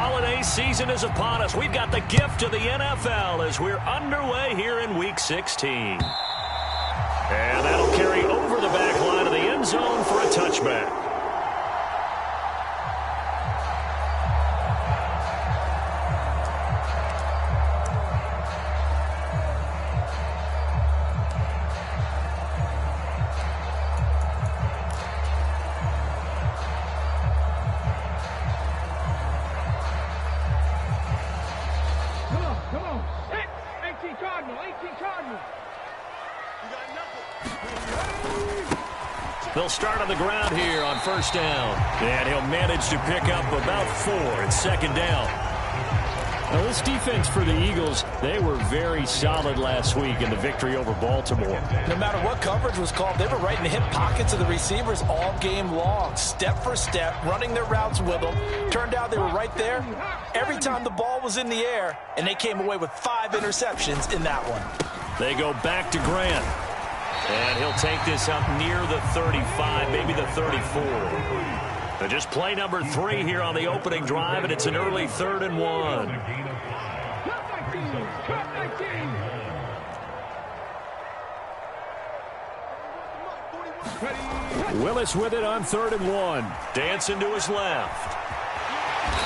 holiday season is upon us. We've got the gift of the NFL as we're underway here in Week 16. And that'll carry over the back line of the end zone for a touchback. They'll start on the ground here on first down. And he'll manage to pick up about 4 in second down. Now, this defense for the Eagles, they were very solid last week in the victory over Baltimore. No matter what coverage was called, they were right in the hip pockets of the receivers all game long, step for step, running their routes with them. Turned out they were right there every time the ball was in the air, and they came away with 5 interceptions in that one. They go back to Grant. And he'll take this up near the 35, maybe the 34. But just play number 3 here on the opening drive, and it's an early 3rd and 1. Willis with it on 3rd and 1. Dancing to his left.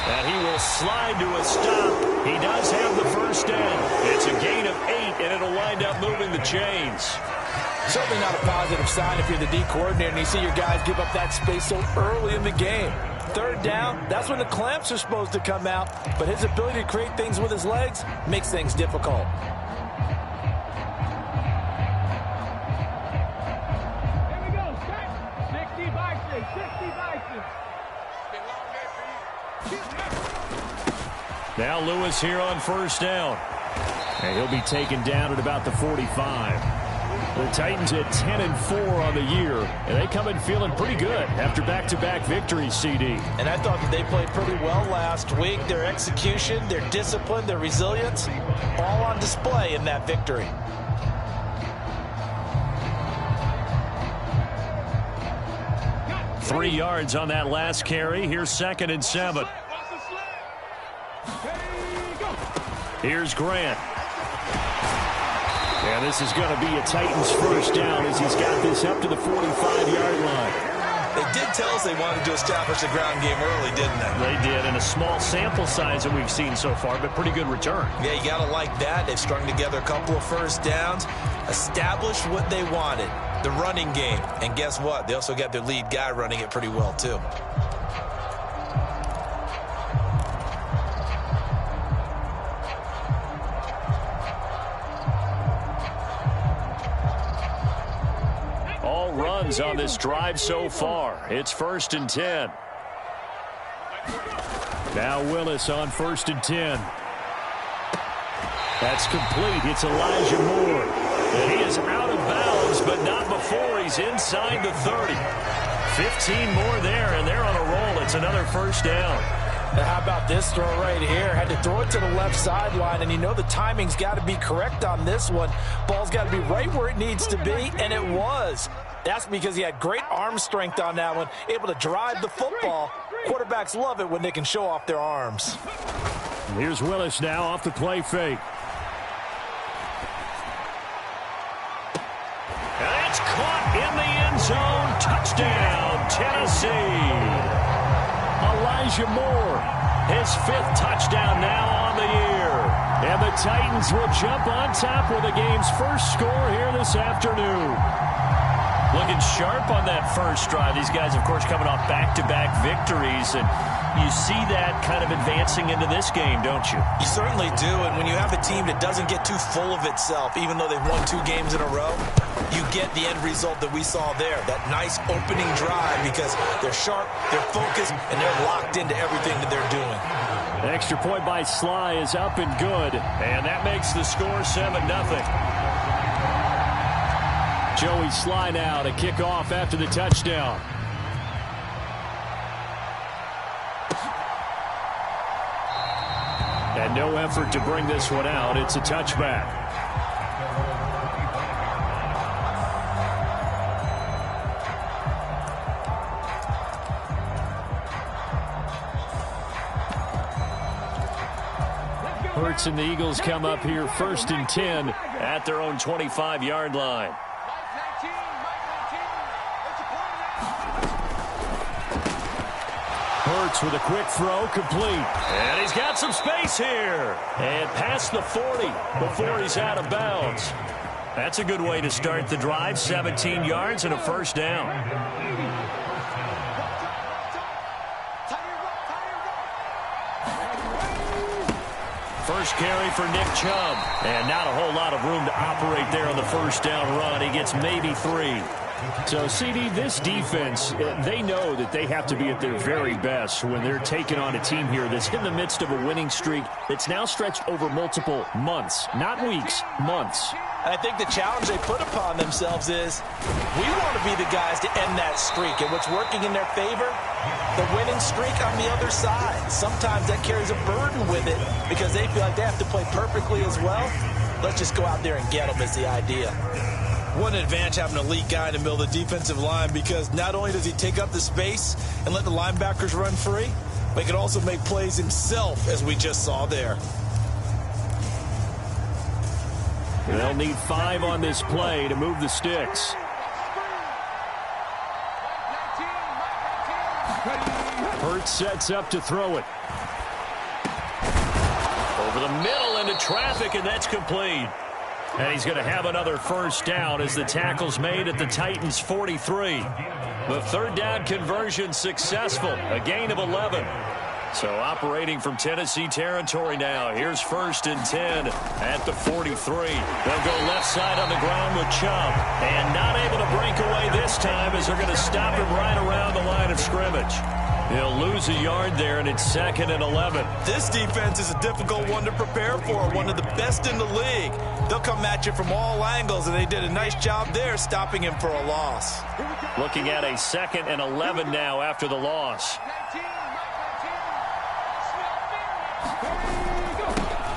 And he will slide to a stop. He does have the first down. It's a gain of 8, and it'll wind up moving the chains. Certainly not a positive sign if you're the D coordinator and you see your guys give up that space so early in the game. 3rd down, that's when the clamps are supposed to come out, but his ability to create things with his legs makes things difficult. Here we go, set. 60 Vikings, 60 Vikings. Now Lewis here on first down. And he'll be taken down at about the 45. The Titans at 10-4 on the year, and they come in feeling pretty good after back-to-back victories, CD. And I thought that they played pretty well last week. Their execution, their discipline, their resilience, all on display in that victory. Three yards on that last carry. Here's 2nd and 7. Here's Grant. And this is going to be a Titans first down as he's got this up to the 45-yard line. They did tell us they wanted to establish the ground game early, didn't they? They did, in a small sample size that we've seen so far, but pretty good return. Yeah, you got to like that. They've strung together a couple of first downs, established what they wanted, the running game. And guess what? They also got their lead guy running it pretty well, too. Runs on this drive so far. It's 1st and 10. Now Willis on 1st and 10. That's complete. It's Elijah Moore. And he is out of bounds, but not before he's inside the 30. 15 more there, and they're on a roll. It's another first down. Now how about this throw right here? Had to throw it to the left sideline, and you know the timing's got to be correct on this one. Ball's got to be right where it needs to be, and it was. That's because he had great arm strength on that one, able to drive the football. Quarterbacks love it when they can show off their arms. Here's Willis now off the play fake. And it's caught in the end zone. Touchdown, Tennessee. Elijah Moore, his 5th touchdown now on the year. And the Titans will jump on top with the game's first score here this afternoon. Looking sharp on that first drive. These guys, of course, coming off back-to-back victories, and you see that kind of advancing into this game, don't you? You certainly do, and when you have a team that doesn't get too full of itself, even though they've won 2 games in a row, you get the end result that we saw there, that nice opening drive, because they're sharp, they're focused, and they're locked into everything that they're doing. An extra point by Sly is up and good. And that makes the score 7-0. Joey Sly now to kick off after the touchdown. And no effort to bring this one out. It's a touchback. Hurts and the Eagles come up here 1st and 10 at their own 25-yard line. Hurts with a quick throw, complete. And he's got some space here. And past the 40 before he's out of bounds. That's a good way to start the drive. 17 yards and a first down. First carry for Nick Chubb. And not a whole lot of room to operate there on the first down run. He gets maybe 3. So, CD, this defense, they know that they have to be at their very best when they're taking on a team here that's in the midst of a winning streak that's now stretched over multiple months. Not weeks, months. I think the challenge they put upon themselves is we want to be the guys to end that streak. And what's working in their favor? The winning streak on the other side. Sometimes that carries a burden with it because they feel like they have to play perfectly as well. Let's just go out there and get them is the idea. What an advantage having an elite guy in the middle of the defensive line, because not only does he take up the space and let the linebackers run free, but he can also make plays himself, as we just saw there. They'll need 5 on this play to move the sticks. Hurts sets up to throw it. Over the middle into traffic, and that's complete. And he's going to have another first down as the tackle's made at the Titans' 43. The third down conversion successful, a gain of 11. So operating from Tennessee territory now. Here's 1st and 10 at the 43. They'll go left side on the ground with Chubb. And not able to break away this time as they're going to stop him right around the line of scrimmage. He'll lose a yard there, and it's 2nd and 11. This defense is a difficult one to prepare for, one of the best in the league. They'll come at you from all angles, and they did a nice job there stopping him for a loss. Looking at a 2nd and 11 now after the loss.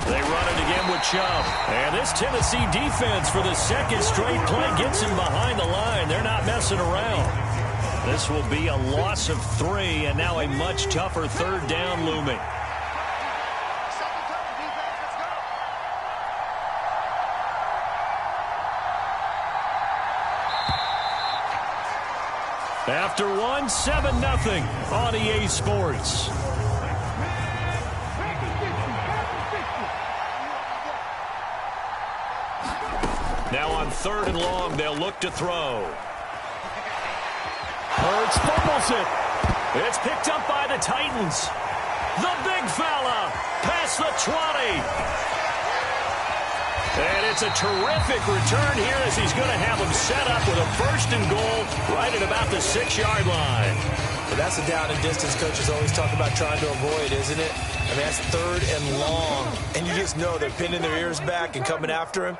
They run it again with Chubb. And this Tennessee defense for the 2nd straight play gets him behind the line. They're not messing around. This will be a loss of 3, and now a much tougher 3rd down looming. After 1, 7-0 on EA Sports. Now on 3rd and long, they'll look to throw. Hurts fumbles it. It's picked up by the Titans. The big fella past the 20. And it's a terrific return here as he's going to have him set up with a 1st and goal right at about the 6-yard line. But that's a down and distance coaches always talk about trying to avoid, isn't it? I mean, that's 3rd and long. And you just know they're pinning their ears back and coming after him.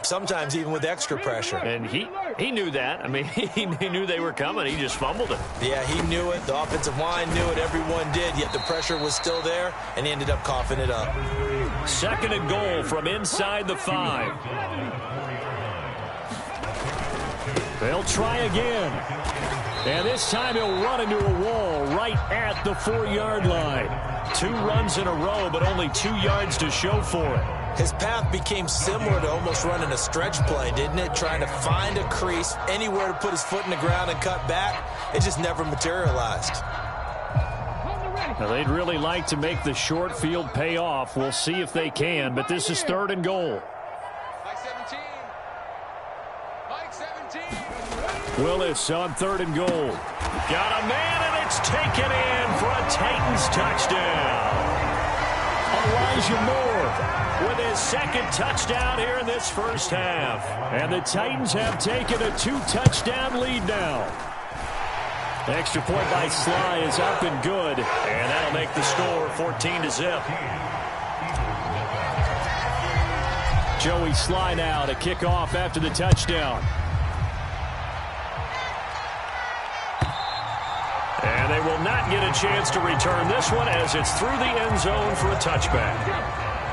Sometimes even with extra pressure. And he knew that. I mean, he knew they were coming. He just fumbled it. Yeah, he knew it. The offensive line knew it. Everyone did. Yet the pressure was still there, and he ended up coughing it up. 2nd and goal from inside the 5. They'll try again. And this time he'll run into a wall right at the 4-yard line. 2 runs in a row, but only 2 yards to show for it. His path became similar to almost running a stretch play, didn't it? Trying to find a crease, anywhere to put his foot in the ground and cut back. It just never materialized. Now, they'd really like to make the short field pay off. We'll see if they can, but this is 3rd and goal. Willis on 3rd and goal. Got a man, and it's taken in for a Titans touchdown. Elijah Moore with his 2nd touchdown here in this first half. And the Titans have taken a 2-touchdown lead now. Extra point by Sly is up and good. And that'll make the score 14-0. Joey Sly now to kick off after the touchdown. And they will not get a chance to return this one as it's through the end zone for a touchback.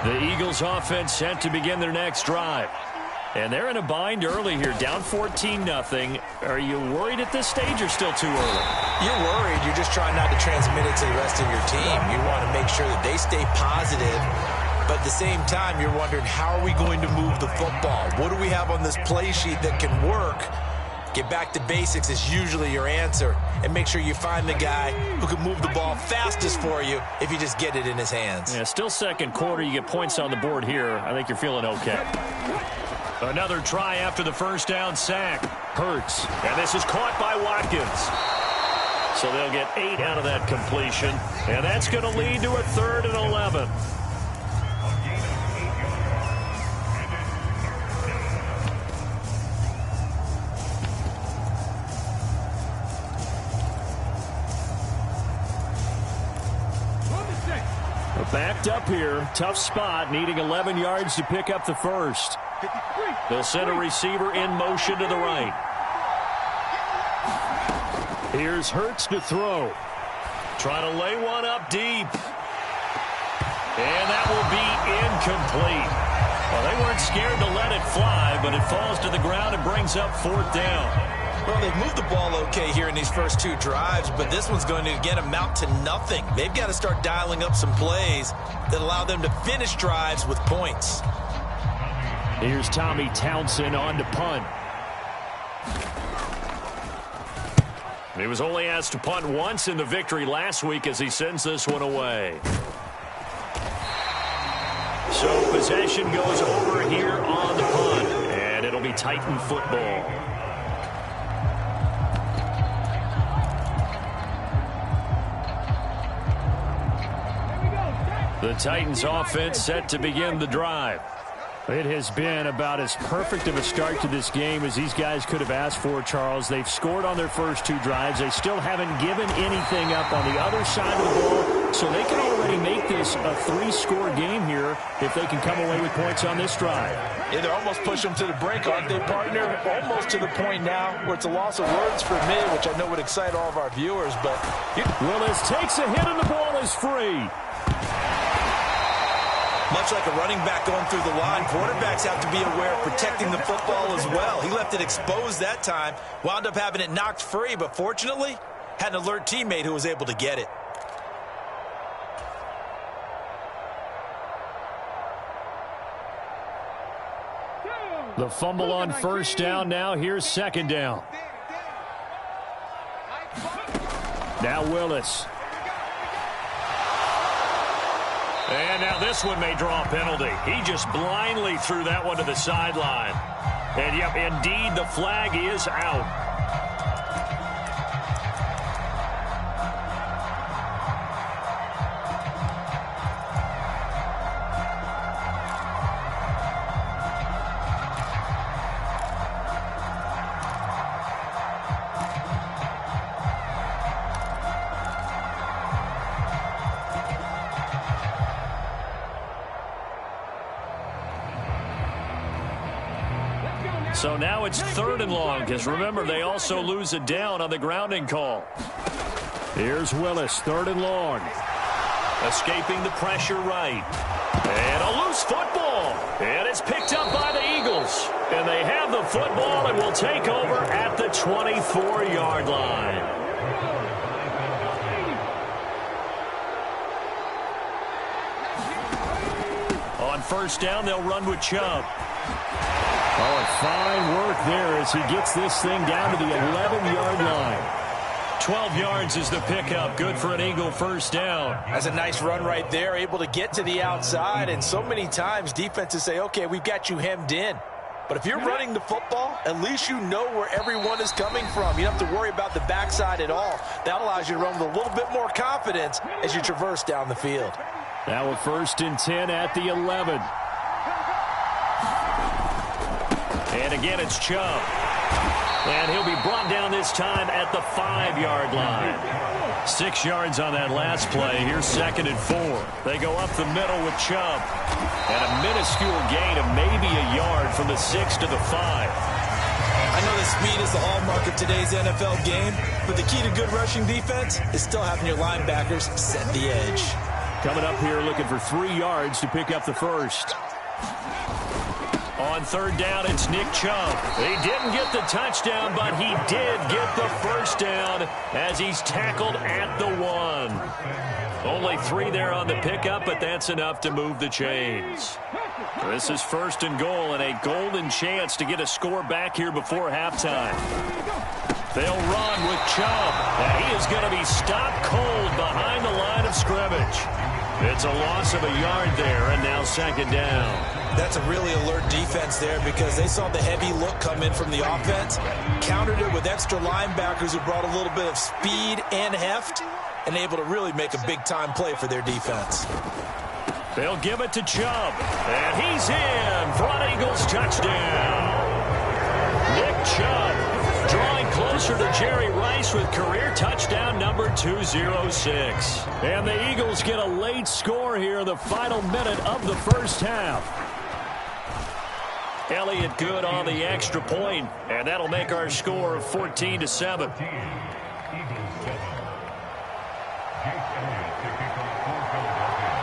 The Eagles offense set to begin their next drive. And they're in a bind early here, down 14-0. Are you worried at this stage or still too early? You're worried. You're just trying not to transmit it to the rest of your team. You want to make sure that they stay positive But at the same time, you're wondering, how are we going to move the football? What do we have on this play sheet that can work? Get back to basics is usually your answer. And make sure you find the guy who can move the ball fastest for you if you just get it in his hands. Yeah, still second quarter. You get points on the board here. I think you're feeling okay. Another try after the first down sack. Hurts. And this is caught by Watkins. So they'll get 8 out of that completion. And that's going to lead to a 3rd and 11. Backed up here. Tough spot. Needing 11 yards to pick up the first. They'll send a receiver in motion to the right. Here's Hurts to throw. Trying to lay one up deep. And that will be incomplete. Well, they weren't scared to let it fly, but it falls to the ground and brings up 4th down. Well, they've moved the ball okay here in these first 2 drives, but this one's going to, again, amount to nothing. They've got to start dialing up some plays that allow them to finish drives with points. Here's Tommy Townsend on to punt. He was only asked to punt once in the victory last week as he sends this one away. So possession goes over here on the punt, and it'll be Titan football. The Titans offense set to begin the drive. It has been about as perfect of a start to this game as these guys could have asked for, Charles. They've scored on their first 2 drives. They still haven't given anything up on the other side of the ball, so they can already make this a 3-score game here if they can come away with points on this drive. Yeah, they're almost pushing them to the brink, aren't they, partner? Almost to the point now where it's a loss of words for me, which I know would excite all of our viewers, but... Willis takes a hit and the ball is free. Much like a running back going through the line, quarterbacks have to be aware of protecting the football as well. He left it exposed that time, wound up having it knocked free, but fortunately, had an alert teammate who was able to get it. The fumble on first down. Now here's 2nd down. Now Willis. And now this one may draw a penalty. He just blindly threw that one to the sideline. And, yep, indeed, the flag is out. So now it's 3rd and long, because remember, they also lose it down on the grounding call. Here's Willis, 3rd and long. Escaping the pressure right. And a loose football. And it's picked up by the Eagles. And they have the football and will take over at the 24-yard line. On first down, they'll run with Chubb. Oh, and fine work there as he gets this thing down to the 11-yard line. 12 yards is the pickup. Good for an Eagle first down. That's a nice run right there, able to get to the outside. And so many times defenses say, okay, we've got you hemmed in. But if you're running the football, at least you know where everyone is coming from. You don't have to worry about the backside at all. That allows you to run with a little bit more confidence as you traverse down the field. Now a 1st and 10 at the 11. And again, it's Chubb. And he'll be brought down this time at the 5-yard line. 6 yards on that last play. Here's 2nd and 4. They go up the middle with Chubb. And a minuscule gain of maybe a yard from the 6 to the 5. I know that speed is the hallmark of today's NFL game, but the key to good rushing defense is still having your linebackers set the edge. Coming up here looking for 3 yards to pick up the first. On 3rd down, it's Nick Chubb. He didn't get the touchdown, but he did get the first down as he's tackled at the 1. Only 3 there on the pickup, but that's enough to move the chains. This is 1st and goal and a golden chance to get a score back here before halftime. They'll run with Chubb, and he is going to be stopped cold behind the line of scrimmage. It's a loss of a yard there, and now 2nd down. That's a really alert defense there because they saw the heavy look come in from the offense, countered it with extra linebackers who brought a little bit of speed and heft, and able to really make a big-time play for their defense. They'll give it to Chubb, and he's in for an Eagles touchdown. Nick Chubb drawing closer to Jerry Rice with career touchdown number 206. And the Eagles get a late score here in the final minute of the first half. Elliott good on the extra point, and that'll make our score 14-7.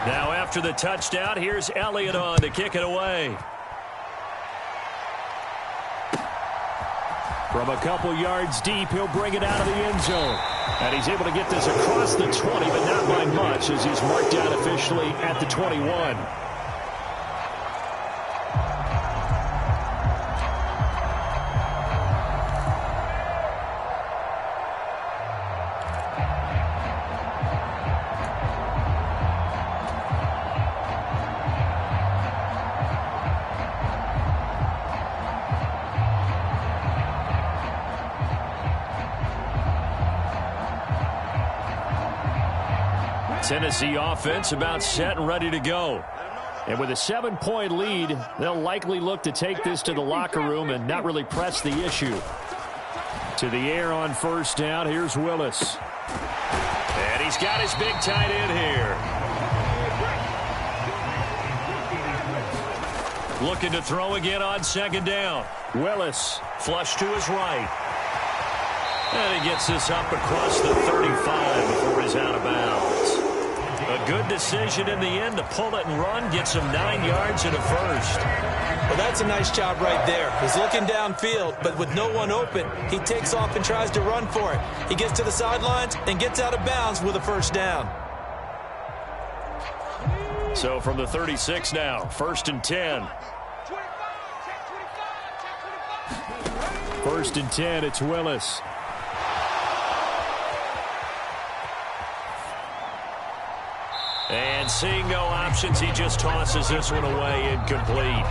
Now after the touchdown, here's Elliott on to kick it away. From a couple yards deep, he'll bring it out of the end zone. And he's able to get this across the 20, but not by much as he's marked down officially at the 21. Tennessee offense about set and ready to go. And with a 7-point lead, they'll likely look to take this to the locker room and not really press the issue. To the air on 1st down, here's Willis. And he's got his big tight end here. Looking to throw again on 2nd down. Willis. Flush to his right. And he gets this up across the 35 before he's out of bounds. A good decision in the end to pull it and run, gets him 9 yards and a first. Well, that's a nice job right there. He's looking downfield, but with no one open, he takes off and tries to run for it. He gets to the sidelines and gets out of bounds with a 1st down. So from the 36 now, 1st and 10. 1st and 10, it's Willis. And seeing no options, he just tosses this one away incomplete.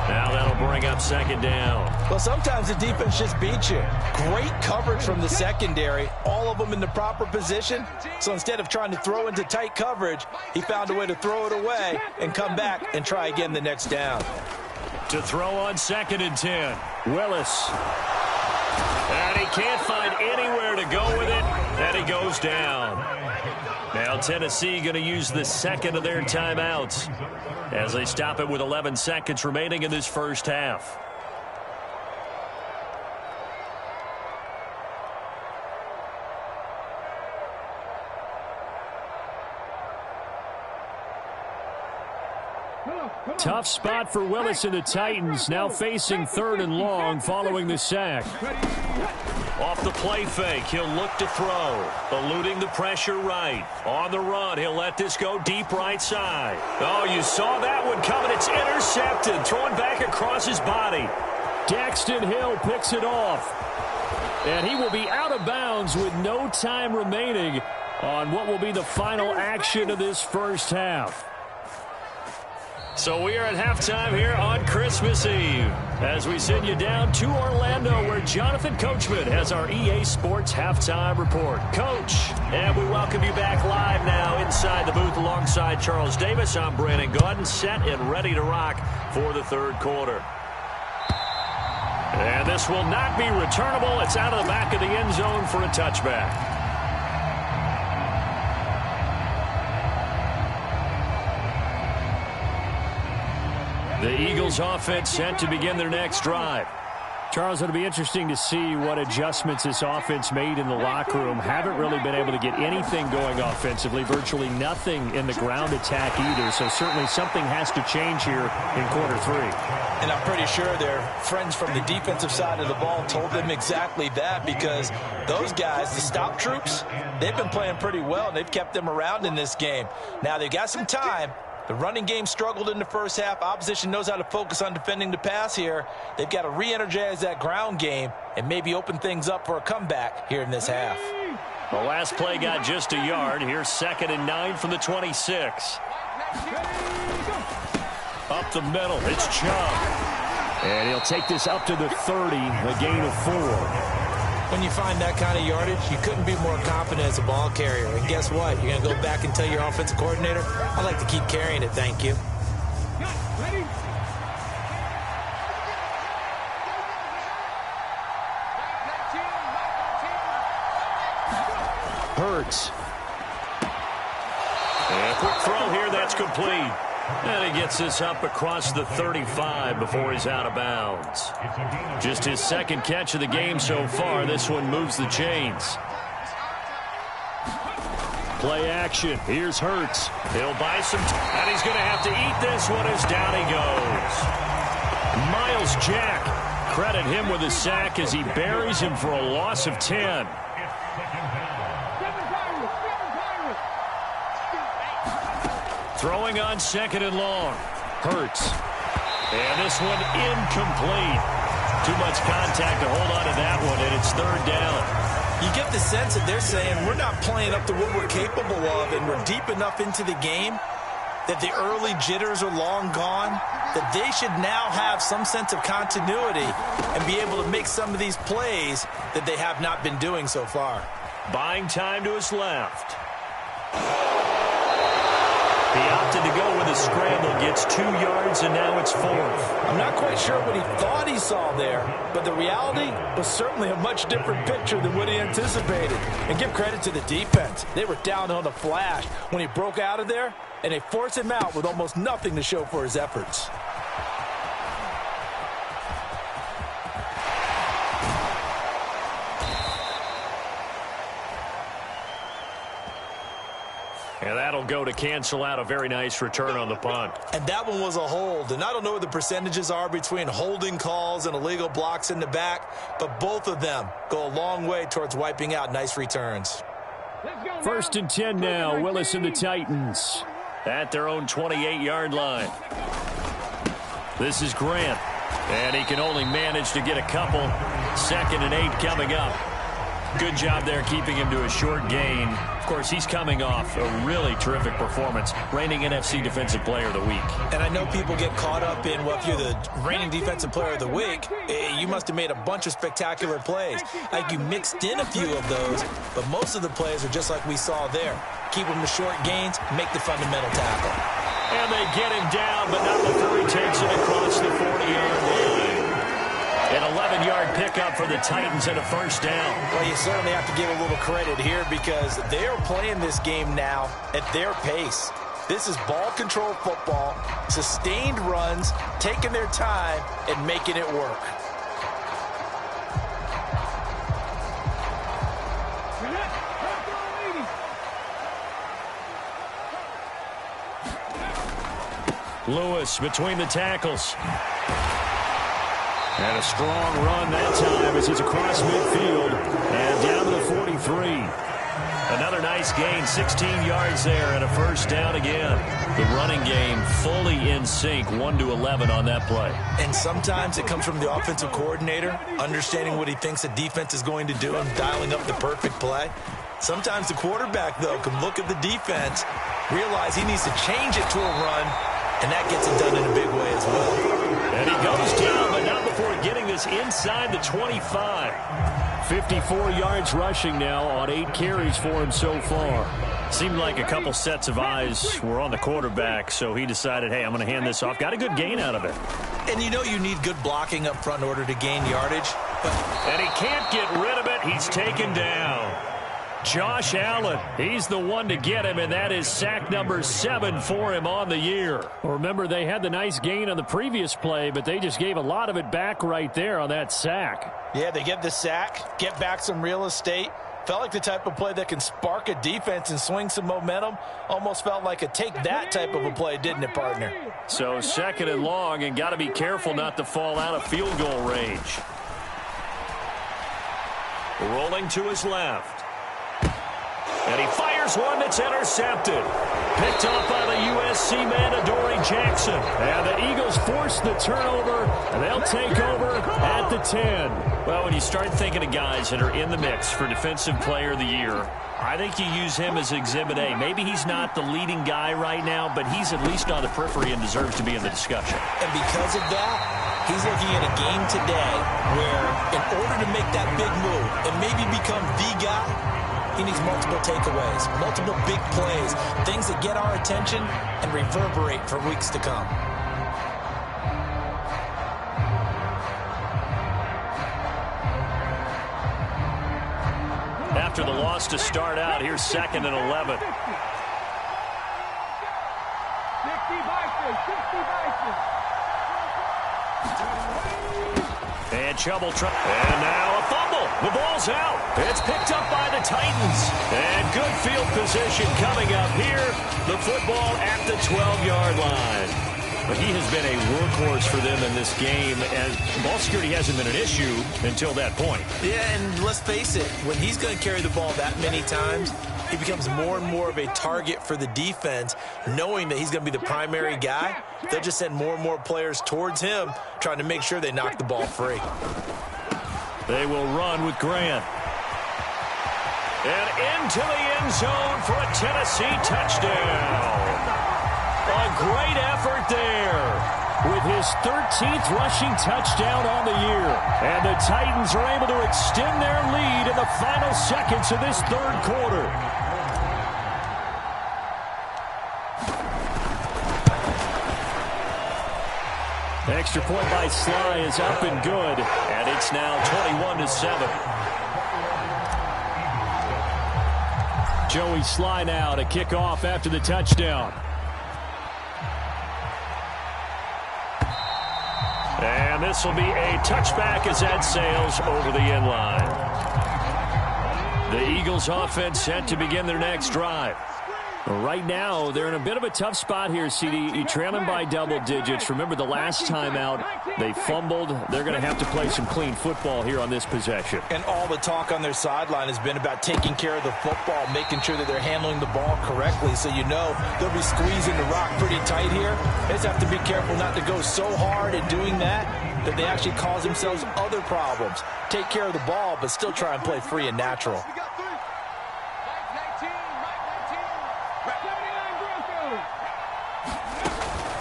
Now that'll bring up 2nd down. Well, sometimes the defense just beats you. Great coverage from the secondary, all of them in the proper position. So instead of trying to throw into tight coverage, he found a way to throw it away and come back and try again the next down. To throw on 2nd and 10. Willis. And he can't find anywhere to go with it, and he goes down. Now Tennessee going to use the 2nd of their timeouts as they stop it with 11 seconds remaining in this first half. Tough spot for Willis and the Titans, now facing 3rd and long following the sack. Off the play fake, he'll look to throw. Eluding the pressure right. On the run, he'll let this go deep right side. Oh, you saw that one coming. It's intercepted. Thrown back across his body. Daxton Hill picks it off. And he will be out of bounds with no time remaining on what will be the final action of this first half. So we are at halftime here on Christmas Eve as we send you down to Orlando where Jonathan Coachman has our EA Sports Halftime Report. Coach, and we welcome you back live now inside the booth alongside Charles Davis. I'm Brandon Gaudin, set and ready to rock for the 3rd quarter. And this will not be returnable. It's out of the back of the end zone for a touchback. The Eagles offense set to begin their next drive. Charles, it'll be interesting to see what adjustments this offense made in the locker room. Haven't really been able to get anything going offensively, virtually nothing in the ground attack either. So certainly something has to change here in quarter 3. And I'm pretty sure their friends from the defensive side of the ball told them exactly that, because those guys, the stop troops, they've been playing pretty well, and they've kept them around in this game. Now they've got some time. The running game struggled in the first half. Opposition knows how to focus on defending the pass here. They've got to re-energize that ground game and maybe open things up for a comeback here in this half. The last play got just a yard. Here's 2nd and 9 from the 26. Up the middle, it's Chubb. And he'll take this up to the 30, a gain of 4. When you find that kind of yardage, you couldn't be more confident as a ball carrier. And guess what? You're going to go back and tell your offensive coordinator, I'd like to keep carrying it, thank you. Hurts. And a quick throw here, that's complete. And he gets this up across the 35 before he's out of bounds. Just his 2nd catch of the game so far. This one moves the chains. Play action. Here's Hurts. He'll buy some and he's going to have to eat this one as down he goes. Myles Jack. Credit him with a sack as he buries him for a loss of 10. Throwing on 2nd and long. Hurts. And this one incomplete. Too much contact to hold on to that one, and it's 3rd down. You get the sense that they're saying we're not playing up to what we're capable of, and we're deep enough into the game that the early jitters are long gone, that they should now have some sense of continuity and be able to make some of these plays that they have not been doing so far. Buying time to his left. He opted to go with a scramble, gets 2 yards, and now it's 4th. I'm not quite sure what he thought he saw there, but the reality was certainly a much different picture than what he anticipated. And give credit to the defense. They were down on the flash when he broke out of there, and they forced him out with almost nothing to show for his efforts. And that'll go to cancel out a very nice return on the punt. And that one was a hold. And I don't know what the percentages are between holding calls and illegal blocks in the back, but both of them go a long way towards wiping out nice returns. 1st and 10 now. Willis and the Titans. At their own 28-yard line. This is Grant. And he can only manage to get a couple. 2nd and 8 coming up. Good job there keeping him to a short gain. Of course, he's coming off a really terrific performance, reigning NFC Defensive Player of the Week. And I know people get caught up in, well, if you're the reigning Defensive Player of the Week, you must have made a bunch of spectacular plays. Like you mixed in a few of those, but most of the plays are just like we saw there. Keep them to short gains, make the fundamental tackle. And they get him down, but not before he takes it across the 40-yard line. An 11-yard pickup for the Titans and a 1st down. Well, you certainly have to give a little credit here because they are playing this game now at their pace. This is ball control football, sustained runs, taking their time and making it work. Lewis between the tackles. And a strong run that time as he's across midfield and down to the 43. Another nice gain, 16 yards there and a 1st down again. The running game fully in sync, 1-11 on that play. And sometimes it comes from the offensive coordinator, understanding what he thinks the defense is going to do and dialing up the perfect play. Sometimes the quarterback, though, can look at the defense, realize he needs to change it to a run, and that gets it done in a big way as well. And he goes down, but not before getting this inside the 25. 54 yards rushing now on 8 carries for him so far. Seemed like a couple sets of eyes were on the quarterback, so he decided, hey, I'm going to hand this off. Got a good gain out of it. And you know you need good blocking up front in order to gain yardage. And he can't get rid of it. He's taken down. Josh Allen, he's the one to get him, and that is sack number 7 for him on the year. Remember, they had the nice gain on the previous play, but they just gave a lot of it back right there on that sack. Yeah, they get the sack, get back some real estate. Felt like the type of play that can spark a defense and swing some momentum. Almost felt like a take-that type of a play, didn't it, partner? So 2nd and long, and got to be careful not to fall out of field goal range. Rolling to his left. And he fires one that's intercepted. Picked off by the USC man, Adoree Jackson. And the Eagles force the turnover, and they'll take over at the 10. Well, when you start thinking of guys that are in the mix for Defensive Player of the Year, I think you use him as Exhibit A. Maybe he's not the leading guy right now, but he's at least on the periphery and deserves to be in the discussion. And because of that, he's looking at a game today where in order to make that big move and maybe become the guy, he needs multiple takeaways, multiple big plays, things that get our attention and reverberate for weeks to come. After the loss to start out, here's 2nd and 11. 60 And and now a fumble. The ball's out. It's picked up by the Titans. And good field position coming up here. The football at the 12-yard line. But he has been a workhorse for them in this game, and ball security hasn't been an issue until that point. Yeah, and let's face it, when he's going to carry the ball that many times, he becomes more and more of a target for the defense, knowing that he's going to be the primary guy. They'll just send more and more players towards him, trying to make sure they knock the ball free. They will run with Grant. And into the end zone for a Tennessee touchdown. A great effort there. With his 13th rushing touchdown on the year. And the Titans are able to extend their lead in the final seconds of this 3rd quarter. Extra point by Sly is up and good. And it's now 21-7. Joey Sly now to kick off after the touchdown. And this will be a touchback as that sails over the end line. The Eagles offense set to begin their next drive. Right now, they're in a bit of a tough spot here, CD. You're trailing by double digits. Remember the last time out, they fumbled. They're going to have to play some clean football here on this possession. And all the talk on their sideline has been about taking care of the football, making sure that they're handling the ball correctly. So you know they'll be squeezing the rock pretty tight here. They just have to be careful not to go so hard in doing that they actually cause themselves other problems. Take care of the ball, but still try and play free and natural.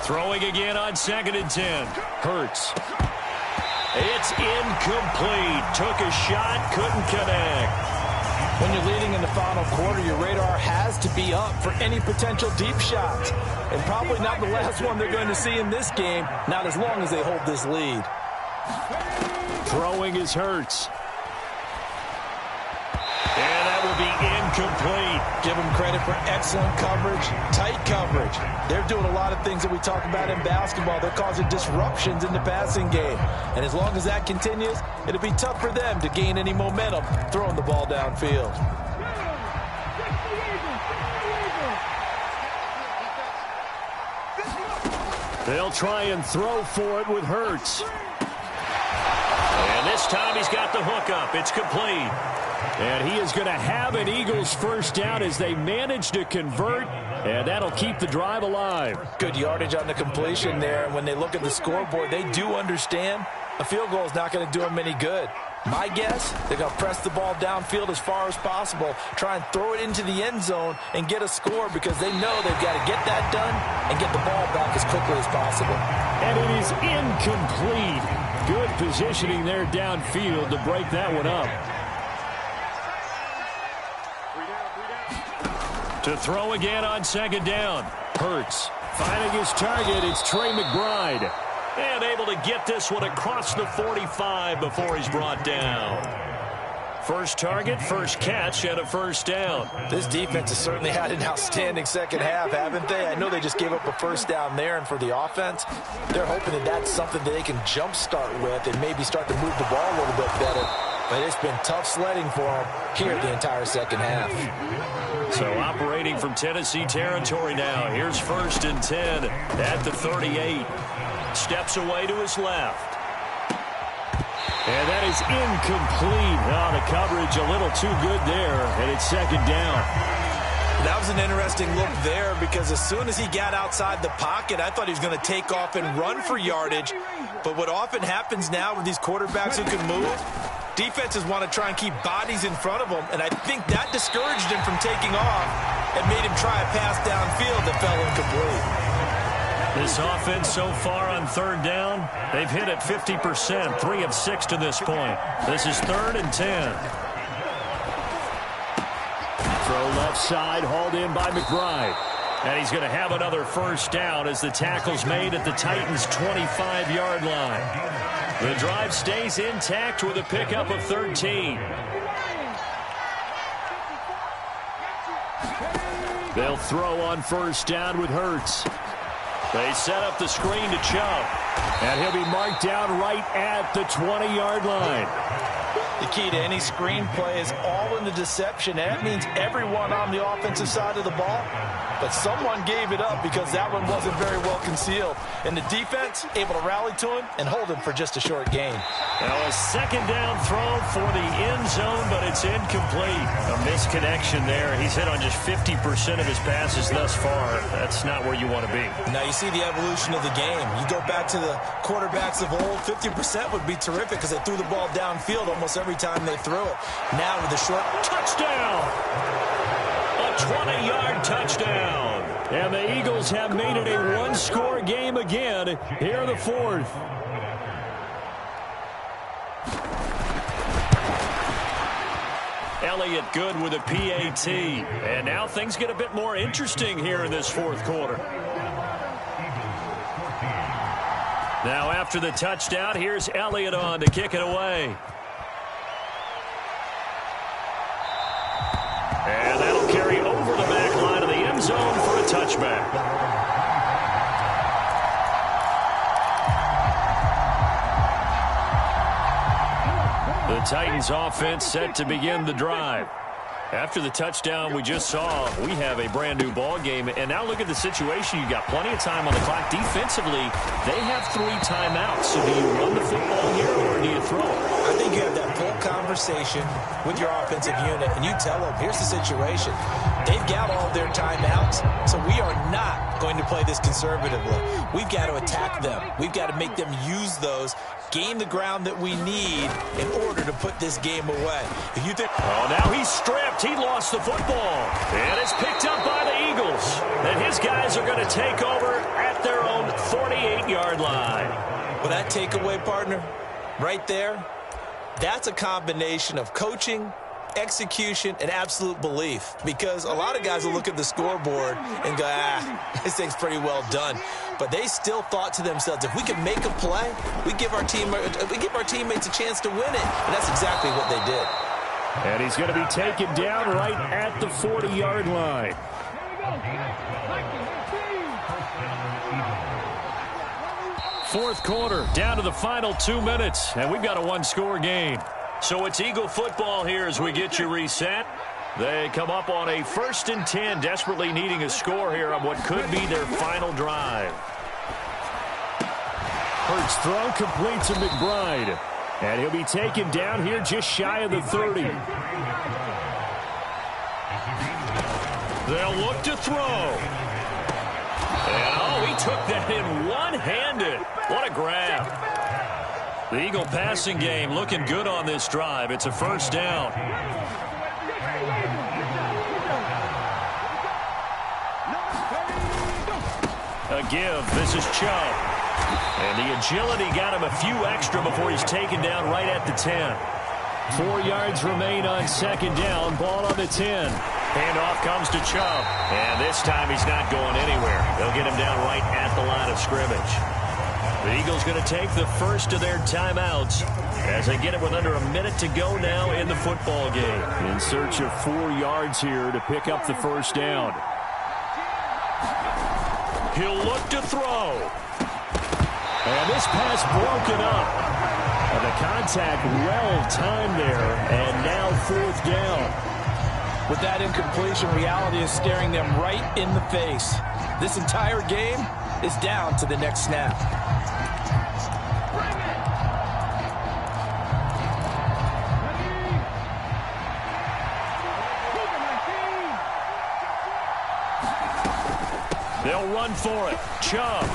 Throwing again on 2nd and 10. Hurts. It's incomplete. Took a shot, couldn't connect. When you're leading in the final quarter, your radar has to be up for any potential deep shots. And probably not the last one they're going to see in this game, not as long as they hold this lead. Throwing is Hurts. And that will be incomplete. Give them credit for excellent coverage, tight coverage. They're doing a lot of things that we talk about in basketball. They're causing disruptions in the passing game. And as long as that continues, it'll be tough for them to gain any momentum throwing the ball downfield. They'll try and throw for it with Hurts. And this time he's got the hook up. It's complete. And he is going to have an Eagles first down as they manage to convert, and that'll keep the drive alive. Good yardage on the completion there. And when they look at the scoreboard, they do understand a field goal is not going to do them any good. My guess, they're going to press the ball downfield as far as possible, try and throw it into the end zone and get a score because they know they've got to get that done and get the ball back as quickly as possible. And it is incomplete. Good positioning there downfield to break that one up. To throw again on 2nd down. Hurts finding his target. It's Trey McBride. And able to get this one across the 45 before he's brought down. First target, first catch, and a first down. This defense has certainly had an outstanding second half, haven't they? I know they just gave up a first down there, and for the offense, they're hoping that that's something that they can jumpstart with and maybe start to move the ball a little bit better. But it's been tough sledding for them here the entire second half. So operating from Tennessee territory now. Here's 1st and 10 at the 38. Steps away to his left. And that is incomplete. Oh, the coverage a little too good there, and it's second down. That was an interesting look there because as soon as he got outside the pocket, I thought he was going to take off and run for yardage. But what often happens now with these quarterbacks who can move, defenses want to try and keep bodies in front of them, and I think that discouraged him from taking off and made him try a pass downfield that fell incomplete. This offense so far on 3rd down, they've hit it 50%, 3 of 6 to this point. This is 3rd and 10. Throw left side, hauled in by McBride. And he's going to have another first down as the tackle's made at the Titans' 25-yard line. The drive stays intact with a pickup of 13. They'll throw on 1st down with Hurts. They set up the screen to Chubb. And he'll be marked down right at the 20-yard line. The key to any screen play is all in the deception. And that means everyone on the offensive side of the ball. But someone gave it up because that one wasn't very well concealed. And the defense able to rally to him and hold him for just a short gain. Now a 2nd down throw for the end zone, but it's incomplete. A misconnection there. He's hit on just 50% of his passes thus far. That's not where you want to be. Now you see the evolution of the game. You go back to the quarterbacks of old, 50% would be terrific because they threw the ball downfield almost every time they threw it. Now with a short touchdown. A 20-yard touchdown. And the Eagles have made it a one-score game again here in the 4th. Elliott good with a PAT. And now things get a bit more interesting here in this 4th quarter. Now after the touchdown, here's Elliott on to kick it away. And that'll carry over the back line of the end zone for a touchback. The Titans offense set to begin the drive. After the touchdown we just saw, we have a brand new ball game. And now look at the situation. You've got plenty of time on the clock. Defensively, they have 3 timeouts. So do you run the football here or do you throw it? I think you have that full conversation with your offensive unit, and you tell them, here's the situation. They've got all their timeouts, so we are not going to play this conservatively. We've got to attack them. We've got to make them use those, gain the ground that we need in order to put this game away. If you think, oh, now he's stripped. He lost the football. And it's picked up by the Eagles. And his guys are going to take over at their own 48-yard line. Well, that takeaway, partner, right there, that's a combination of coaching, execution, and absolute belief. Because a lot of guys will look at the scoreboard and go, this thing's pretty well done. But they still thought to themselves, if we can make a play, we give our teammates a chance to win it. And that's exactly what they did. And he's going to be taken down right at the 40-yard line. Fourth quarter, down to the final 2 minutes, and we've got a one-score game. So it's Eagle football here as we get you reset. They come up on a 1st and 10, desperately needing a score here on what could be their final drive. Hurts throw complete to McBride. And he'll be taken down here just shy of the 30. They'll look to throw. And, oh, he took that in one-handed. What a grab. The Eagle passing game looking good on this drive. It's a first down. A give. This is Chubb. And the agility got him a few extra before he's taken down right at the 10. 4 yards remain on 2nd down. Ball on the 10. Handoff comes to Chubb. And this time he's not going anywhere. They'll get him down right at the line of scrimmage. The Eagles going to take the first of their timeouts as they get it with under a minute to go now in the football game. In search of 4 yards here to pick up the first down. He'll look to throw. And this pass broken up. And the contact well timed there. And now 4th down. With that incompletion, reality is staring them right in the face. This entire game is down to the next snap. They'll run for it. Chubb.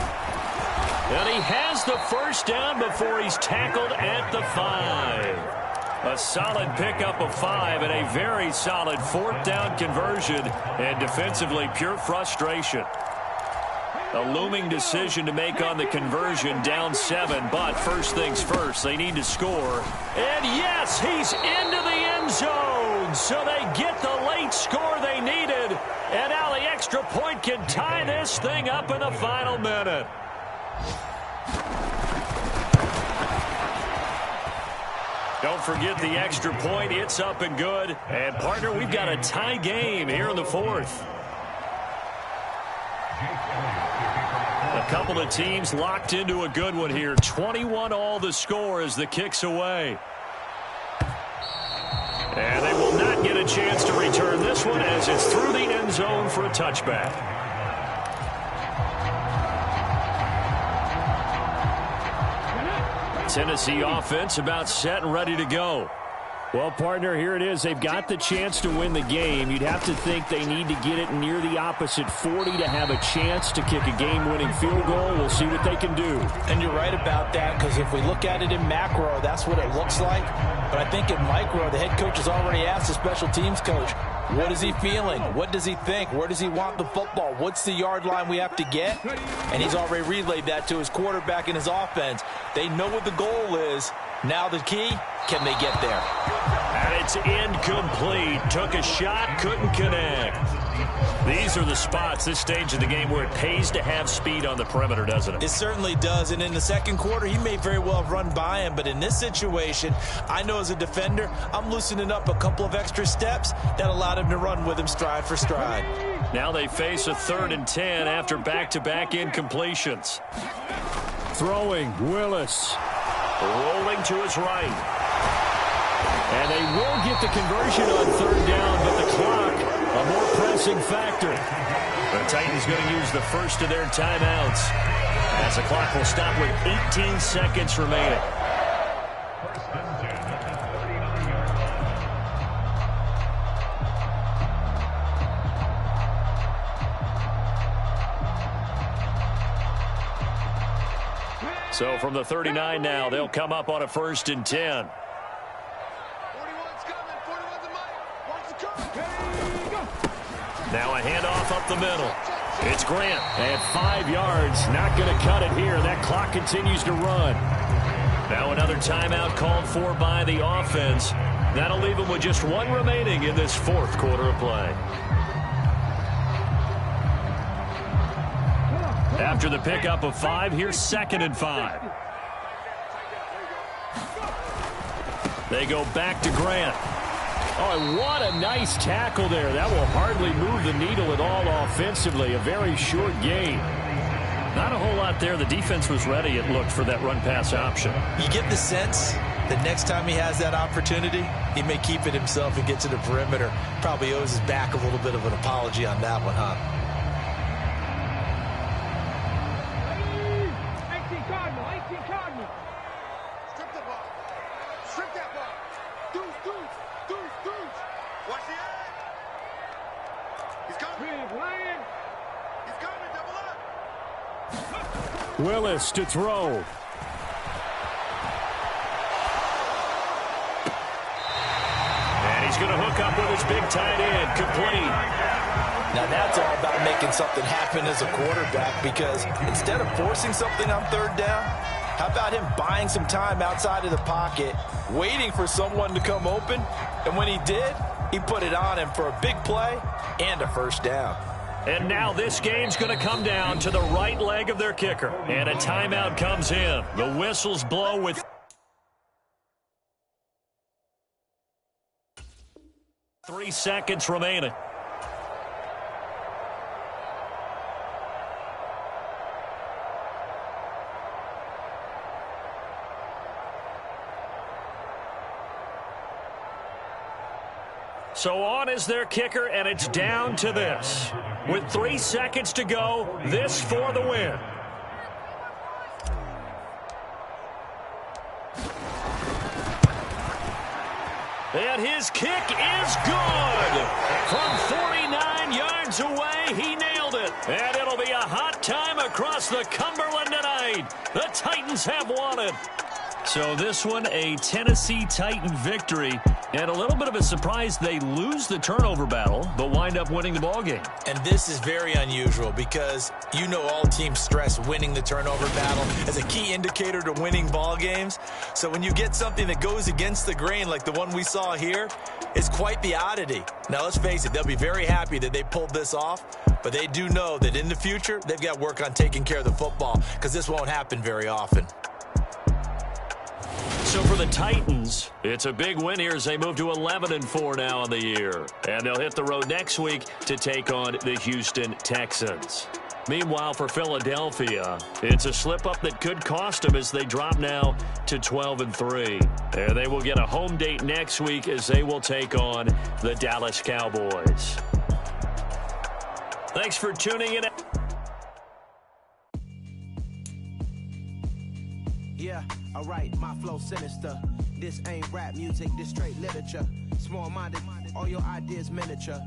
And he has the first down before he's tackled at the 5. A solid pickup of 5 and a very solid 4th down conversion. And defensively, pure frustration. A looming decision to make on the conversion, down 7. But first things first, they need to score. And yes, he's into the end zone. So they get the late score they needed. And now the extra point can tie this thing up in the final minute. Don't forget the extra point. It's up and good. And, partner, we've got a tie game here in the 4th. A couple of teams locked into a good one here. 21 all the score as the kick's away. And they will not get a chance to return this one as it's through the end zone for a touchback. Tennessee offense about set and ready to go. Well, partner, here it is. They've got the chance to win the game. You'd have to think they need to get it near the opposite 40 to have a chance to kick a game-winning field goal. We'll see what they can do. And you're right about that, because if we look at it in macro, that's what it looks like. But I think in micro, the head coach has already asked the special teams coach, what is he feeling? What does he think? Where does he want the football? What's the yard line we have to get? And he's already relayed that to his quarterback and his offense. They know what the goal is. Now the key, can they get there? And it's incomplete. Took a shot, couldn't connect. These are the spots, this stage of the game, where it pays to have speed on the perimeter, doesn't it? It certainly does. And in the second quarter, he may very well have run by him. But in this situation, I know as a defender, I'm loosening up a couple of extra steps that allowed him to run with him stride for stride. Now they face a 3rd and 10 after back-to-back incompletions. Throwing, Willis. Rolling to his right. And they will get the conversion on 3rd down, but the clock, a more pressing factor. The Titans going to use the first of their timeouts as the clock will stop with 18 seconds remaining. So from the 39 now, they'll come up on a 1st and 10. Now a handoff up the middle. It's Grant. At 5 yards, not going to cut it here. That clock continues to run. Now another timeout called for by the offense. That'll leave them with just 1 remaining in this 4th quarter of play. After the pickup of 5, here's 2nd and 5. They go back to Grant. Oh, and what a nice tackle there. That will hardly move the needle at all offensively. A very short gain. Not a whole lot there. The defense was ready, it looked, for that run-pass option. You get the sense that next time he has that opportunity, he may keep it himself and get to the perimeter. Probably owes his back a little bit of an apology on that one, huh? Willis to throw. And he's going to hook up with his big tight end, complete. Now that's all about making something happen as a quarterback, because instead of forcing something on 3rd down, how about him buying some time outside of the pocket, waiting for someone to come open, and when he did, he put it on him for a big play and a 1st down. And now this game's going to come down to the right leg of their kicker. And a timeout comes in. The whistles blow with 3 seconds remaining. So on is their kicker, and it's down to this. With 3 seconds to go, this for the win. And his kick is good. From 49 yards away, he nailed it. And it'll be a hot time across the Cumberland tonight. The Titans have won it. So this one, a Tennessee Titan victory. And a little bit of a surprise, they lose the turnover battle, but wind up winning the ballgame. And this is very unusual because you know all teams stress winning the turnover battle as a key indicator to winning ball games. So when you get something that goes against the grain like the one we saw here, it's quite the oddity. Now let's face it, they'll be very happy that they pulled this off, but they do know that in the future, they've got work on taking care of the football because this won't happen very often. So for the Titans, it's a big win here as they move to 11-4 now on the year. And they'll hit the road next week to take on the Houston Texans. Meanwhile, for Philadelphia, it's a slip-up that could cost them as they drop now to 12-3. And they will get a home date next week as they will take on the Dallas Cowboys. Thanks for tuning in. Yeah, alright, my flow sinister. This ain't rap music, this straight literature. Small-minded, all your ideas miniature.